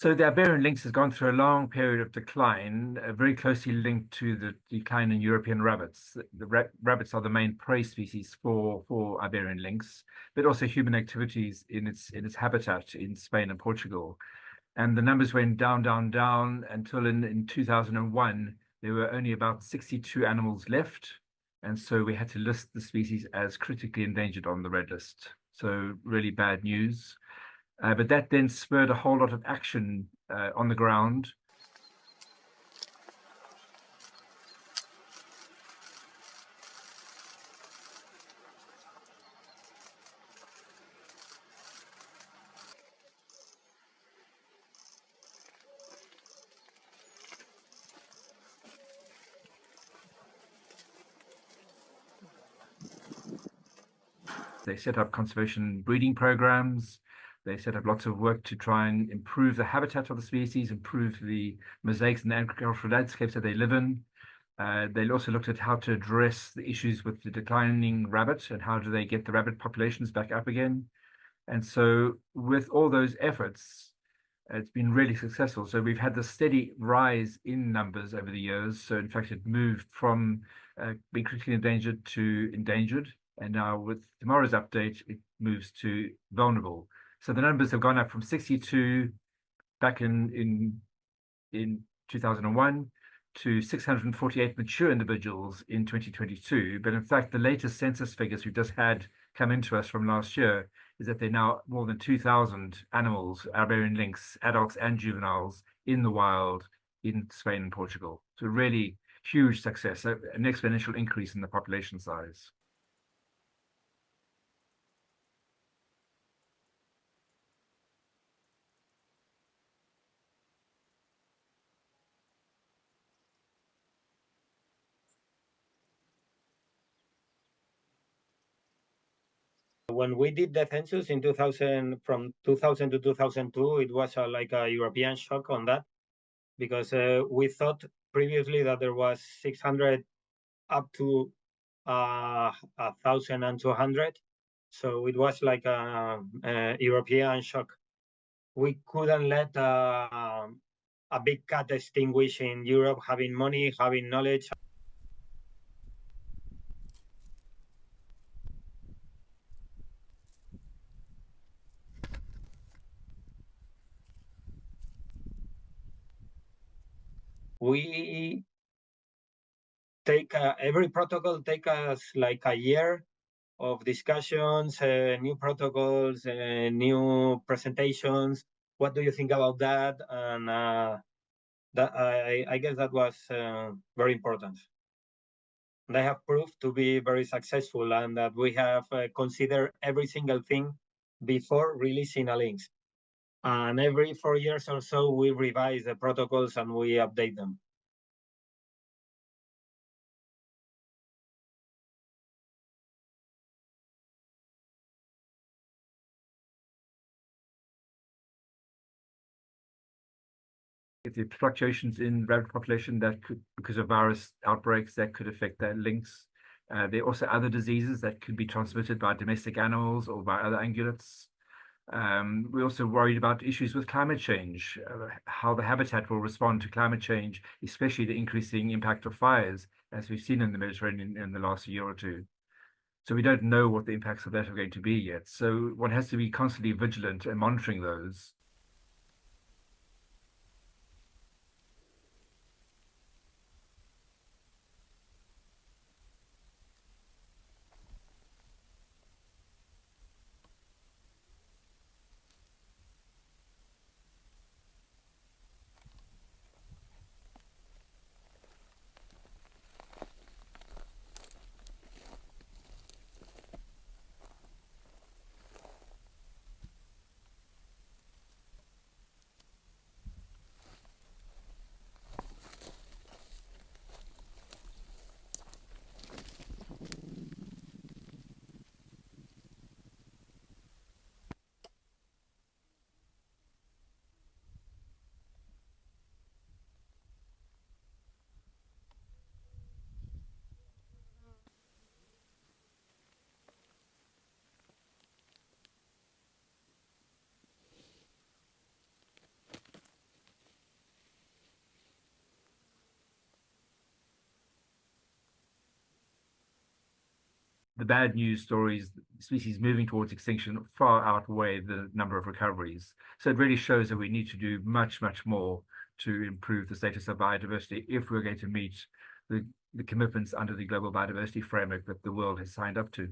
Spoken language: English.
So the Iberian lynx has gone through a long period of decline, very closely linked to the decline in European rabbits. The rabbits are the main prey species for Iberian lynx, but also human activities in its habitat in Spain and Portugal. And the numbers went down, down, down until in 2001, there were only about 62 animals left. And so we had to list the species as critically endangered on the red list. So really bad news. But that then spurred a whole lot of action on the ground. They set up conservation breeding programs. They set up lots of work to try and improve the habitat of the species, improve the mosaics and the agricultural landscapes that they live in. They also looked at how to address the issues with the declining rabbit and how do they get the rabbit populations back up again. And so with all those efforts, it's been really successful. So we've had this steady rise in numbers over the years. So in fact, it moved from being critically endangered to endangered. And now with tomorrow's update, it moves to vulnerable. So the numbers have gone up from 62 back in 2001 to 648 mature individuals in 2022. But in fact, the latest census figures we've just had come into us from last year is that there are now more than 2,000 animals, Iberian lynx, adults and juveniles, in the wild in Spain and Portugal. So really huge success, an exponential increase in the population size. When we did the census in 2000, from 2000 to 2002, it was like a European shock on that, because we thought previously that there was 600 up to 1,200. So it was like a European shock. We couldn't let a big cat extinguish in Europe, having money, having knowledge. We take every protocol take us like a year of discussions, new protocols, new presentations. What do you think about that? And that I guess that was very important. They have proved to be very successful, and that we have considered every single thing before releasing a lynx. And every 4 years or so, we revise the protocols and we update them. If the fluctuations in rabbit population that could, because of virus outbreaks, that could affect their lynx. There are also other diseases that could be transmitted by domestic animals or by other ungulates. We're also worried about issues with climate change, how the habitat will respond to climate change, especially the increasing impact of fires, as we've seen in the Mediterranean in the last year or two. So we don't know what the impacts of that are going to be yet. So one has to be constantly vigilant and monitoring those. the bad news stories, species moving towards extinction, far outweigh the number of recoveries. So it really shows that we need to do much, much more to improve the status of biodiversity if we're going to meet the commitments under the global biodiversity framework that the world has signed up to.